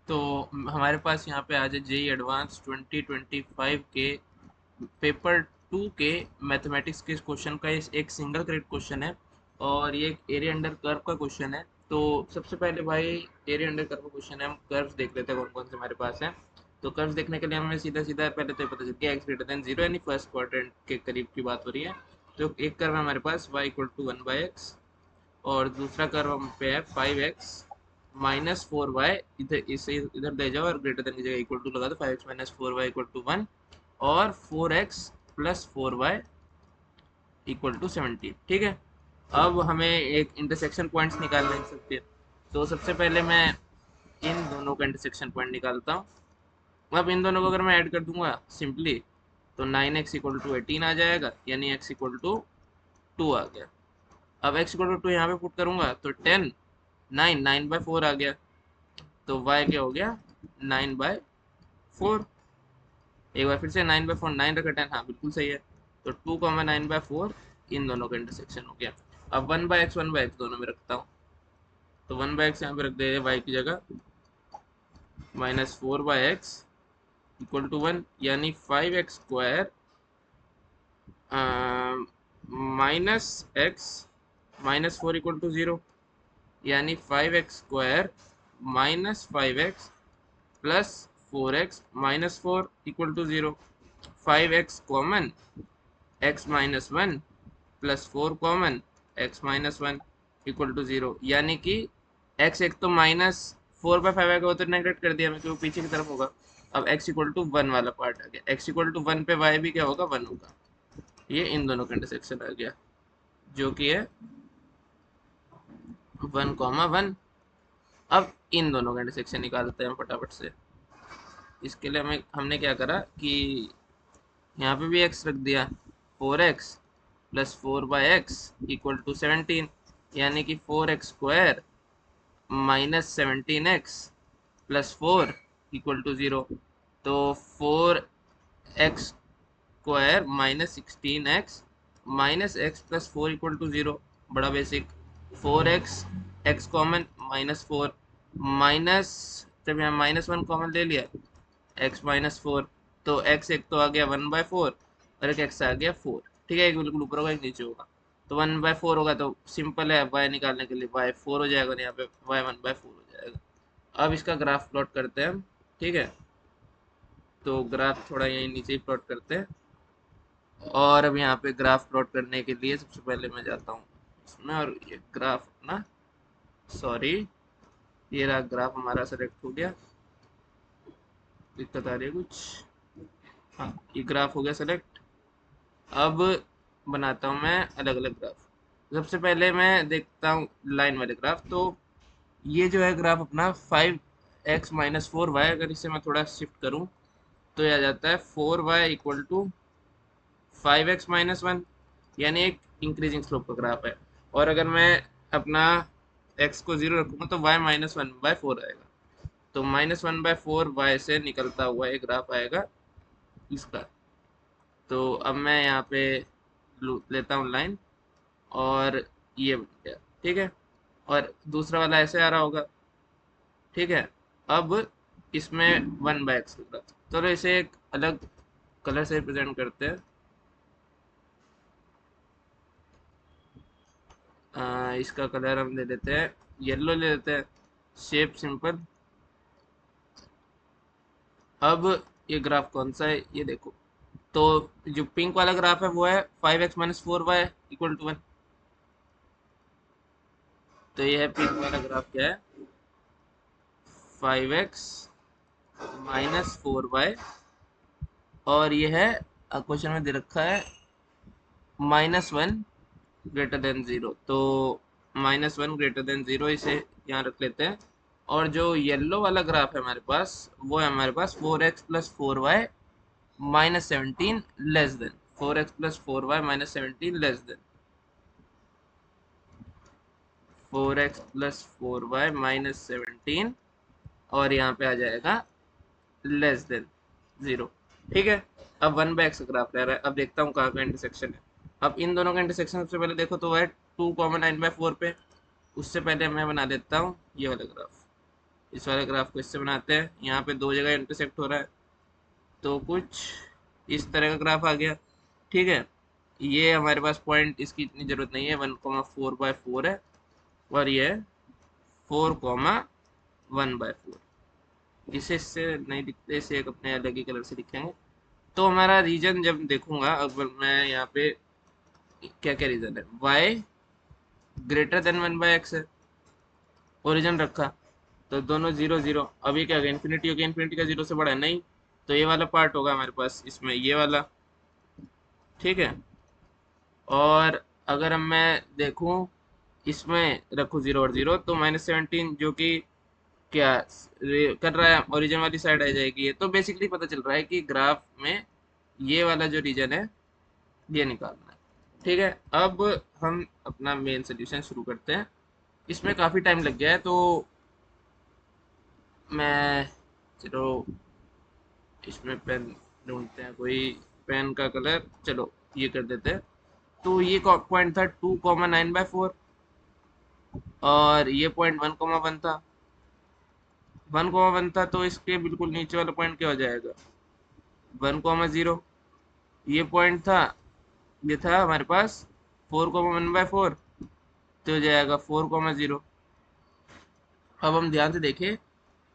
तो हमारे पास यहाँ पे आ जाए जेई एडवांस 2025 के पेपर 2 के मैथमेटिक्स के क्वेश्चन का एक सिंगल क्रेडिट क्वेश्चन है और ये एक एरिया अंडर कर्व का क्वेश्चन है। तो सबसे पहले भाई एरिया अंडर कर्व का क्वेश्चन है, हम कर्व्स देख लेते हैं कौन कौन से हमारे पास है। तो कर्व्स देखने के लिए हमें सीधा सीधा पहले तो ये पता चल गया एक्स ग्रेटर देन जीरो यानी फर्स्ट क्वाड्रेंट के करीब की बात हो रही है। तो एक कर्व है हमारे पास y इक्वल टू 1/x और दूसरा कर्व हम पे है 5x माइनस 4y, इधर इसे इधर ले जाओ और ग्रेटर देन की जगह इक्वल टू लगा दो, 5x minus 4y equal to 1 और 4x plus 4y equal to 17। ठीक है, अब हमें एक इंटरसेक्शन पॉइंट्स निकालना है इन सबके। तो सबसे पहले मैं इन दोनों का इंटरसेक्शन पॉइंट निकालता हूँ। अब इन दोनों को अगर मैं ऐड कर दूंगा सिंपली तो 9x इक्वल टू 18 आ जाएगा यानी x इक्वल टू 2 आ गया। अब x इक्वल टू 2 यहाँ पे पुट करूंगा तो 10 9/4 आ गया। तो y क्या हो गया 9/4। एक बार फिर से 9/4 9 रखा 10, हाँ बिल्कुल सही है। तो 2, 9/4 इन दोनों का इंटरसेक्शन हो गया। अब 1/x दोनों में रखता हूँ। तो 1/x यहाँ पे रख दे y की जगह, माइनस 4/x इक्वल टू 1 यानी 5x² minus x minus 4 equal to 0 यानी 5x² minus 5x plus 4x minus 4 equal to 0। 5x common, x minus 1 plus 4 common, x minus 1 equal to 0 यानी कि x एक तो माइनस 4/5 आएगा वो तो नेगलेक्ट कर दिया मैं कि वो पीछे की तरफ होगा। अब x इक्वल टू 1 वाला पार्ट आ गया, x इक्वल टू 1 पे y भी क्या होगा 1 होगा। ये इन दोनों का इंटरसेक्शन आ गया जो कि है 1,1। अब इन दोनों का इंटरसेक्शन निकालते हैं फटाफट से। इसके लिए हमने क्या करा कि यहाँ पे भी x रख दिया, 4x plus 4/x equal to 17 यानी कि 4x² minus 17x plus 4 equal to 0। तो 4x² minus 16x minus x plus 4 equal to 0। बड़ा basic, 4x x common minus 4 minus, जब यहाँ -1 कॉमन ले लिया x माइनस 4 तो x एक तो आ गया 1/4 और एक x आ गया 4। ठीक है, एक बिल्कुल ऊपर होगा एक नीचे होगा। तो 1/4 होगा तो सिंपल है y निकालने के लिए y 4 हो जाएगा और यहाँ पे y 1/4 हो जाएगा। अब इसका ग्राफ प्लॉट करते हैं हम। ठीक है, तो ग्राफ थोड़ा यहीं नीचे ही प्लॉट करते हैं। और अब यहाँ पे ग्राफ प्लॉट करने के लिए सबसे पहले मैं जाता हूँ इसमें और ये ग्राफ अपना, सॉरी ये रहा ग्राफ हमारा सेलेक्ट हो गया। दिक्कत आ रही है कुछ, हाँ ये ग्राफ हो गया सेलेक्ट। अब बनाता हूँ मैं अलग अलग ग्राफ। सबसे पहले मैं देखता हूँ लाइन वाले ग्राफ। तो ये जो है ग्राफ अपना 5x माइनस 4y, अगर इसे मैं थोड़ा शिफ्ट करूँ तो ये आ जाता है 4y equal to 5x minus 1 यानी एक इंक्रीजिंग स्लोप का ग्राफ है। और अगर मैं अपना x को 0 रखूँगा तो y माइनस 1/4 आएगा। तो -1/4 y से निकलता हुआ एक ग्राफ आएगा इसका। तो अब मैं यहाँ पे लेता हूँ लाइन और ये बन गया। ठीक है, और दूसरा वाला ऐसे आ रहा होगा। ठीक है, अब इसमें 1/x होगा। चलो इसे एक अलग कलर से रिप्रेजेंट करते हैं। इसका कलर हम ले लेते हैं येलो ले लेते हैं, शेप सिंपल। अब ये ग्राफ कौन सा है ये देखो। तो जो पिंक वाला ग्राफ है वो है 5x minus 4y equal to 1। तो ये है पिंक वाला ग्राफ, क्या है 5x माइनस 4y और ये है क्वेश्चन में दे रखा है -1 ग्रेटर देन 0। तो -1 ग्रेटर देन 0 इसे यहाँ रख लेते हैं। और जो येलो वाला ग्राफ है हमारे पास वो है हमारे पास 4x plus 4y minus 17 less than, 4x plus 4y minus 17 less than, 4x plus 4y minus 17 और यहाँ पे आ जाएगा लेस देन 0। ठीक है, अब 1/x ग्राफ रह रहा है। अब देखता हूँ कहाँ का इंटरसेक्शन है। अब इन दोनों का इंटरसेक्शन सबसे पहले देखो तो है 2, 9/4 पे। उससे पहले मैं बना देता हूँ ये वाला ग्राफ। इस वाले ग्राफ को इससे बनाते हैं, यहाँ पे दो जगह इंटरसेक्ट हो रहा है, तो कुछ इस तरह का ग्राफ आ गया। ठीक है, ये हमारे पास पॉइंट, इसकी इतनी ज़रूरत नहीं है, 1,4/4 है, और ये है 4,1/4। इसे इससे नहीं दिखते, इसे एक अपने अलग ही कलर से दिखेंगे। तो हमारा रीजन जब देखूंगा, अगर मैं यहाँ पे क्या क्या रीजन है, y ग्रेटर देन 1/x है, ओरिजिन रखा, तो दोनों 0 0। अब ये क्या होगा, इन्फिनिटी हो गया, इन्फिनिटी का 0 से बड़ा है नहीं, तो ये वाला पार्ट होगा हमारे पास इसमें, ये वाला। ठीक है, और अगर हम मैं देखूं इसमें रखूं 0 और 0, तो -17 जो कि क्या कर रहा है, ओरिजिन वाली साइड आ जाएगी। ये तो बेसिकली पता चल रहा है कि ग्राफ में ये वाला जो रीजन है ये निकालना है। ठीक है, अब हम अपना मेन सोल्यूशन शुरू करते हैं। इसमें काफ़ी टाइम लग गया है, तो मैं, चलो इसमें पेन ढूंढते हैं, कोई पेन का कलर, चलो ये कर देते हैं। तो ये पॉइंट था 2,9/4, और ये पॉइंट 1,1 था, 1,1 था, तो इसके बिल्कुल नीचे वाला पॉइंट क्या हो जाएगा, 1,0। ये पॉइंट था, ये था हमारे पास 4,1/4, तो हो जाएगा 4,0। अब हम ध्यान से देखें,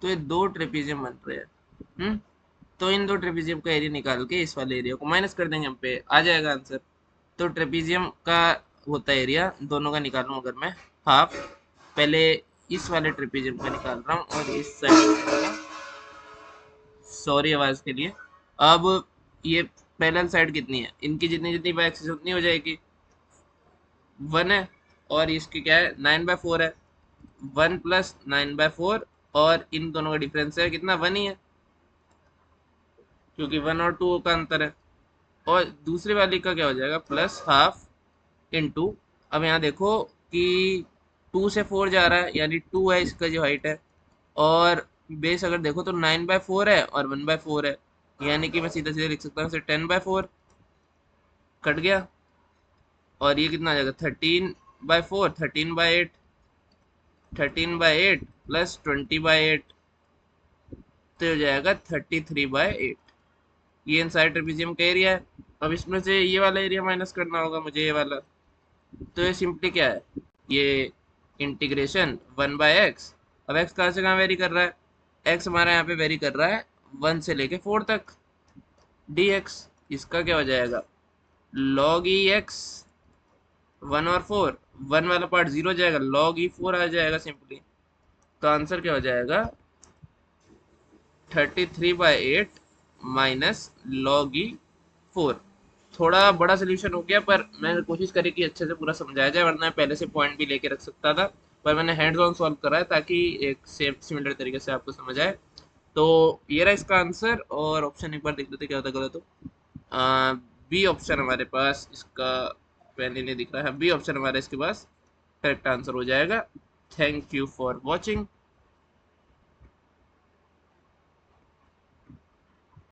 तो ये दो ट्रेपीजियम बन रहे हैं। तो इन दो ट्रेपीजियम का एरिया निकाल के इस वाले एरिया को माइनस कर देंगे, हम पे आ जाएगा आंसर। तो ट्रेपीजियम का होता है एरिया, दोनों का निकालूं अगर मैं, हाफ। पहले इस वाले ट्रेपीजियम का निकाल रहा हूँ, और इस साइड, सॉरी आवाज के लिए। अब ये पैरेलल साइड कितनी है, इनकी जितनी जितनी बाई एक्सिस उतनी हो जाएगी, 1 है, और इसकी क्या है, 9/4 है, 1 + 9/4, और इन दोनों का डिफरेंस है कितना, 1 ही है, क्योंकि 1 और 2 का अंतर है। और दूसरी वाली का क्या हो जाएगा, +½ इंटू, अब यहाँ देखो कि 2 से 4 जा रहा है, यानी 2 है इसका जो हाइट है, और बेस अगर देखो तो 9/4 है और 1/4 है, यानी कि मैं सीधा सीधा लिख सकता हूँ इसे 10/4, कट गया। और ये कितना आ जाएगा, 13/4, 13/8, 13/8 + 20/8, तो हो जाएगा 33/8। ये इनसाइड ट्रेपेजियम का एरिया है। अब इसमें से ये वाला एरिया माइनस करना होगा मुझे, ये वाला। तो ये सिंपली क्या है, ये इंटीग्रेशन 1/x। अब x कहाँ से कहाँ वेरी कर रहा है, x हमारा यहाँ पे वेरी कर रहा है 1 से लेके 4 तक, dx इसका क्या हो जाएगा, log e x, 1 और 4, 1 वाला पार्ट 0 हो जाएगा, log e 4 आ जाएगा सिंपली। तो आंसर क्या हो जाएगा, 33/8 माइनस log e 4। थोड़ा बड़ा सोल्यूशन हो गया, पर मैंने कोशिश करी कि अच्छे से पूरा समझाया जाए, वरना मैं पहले से पॉइंट भी लेके रख सकता था, पर मैंने हैंड्स ऑन सॉल्व करा है ताकि एक सेम सिमिलर तरीके से आपको समझ आए। तो ये रहा इसका आंसर, और ऑप्शन एक बार देख लेते क्या होता गलत हो। बी ऑप्शन हमारे पास इसका, पहले नहीं दिख रहा है, बी ऑप्शन हमारा इसके पास करेक्ट आंसर हो जाएगा। Thank you for watching.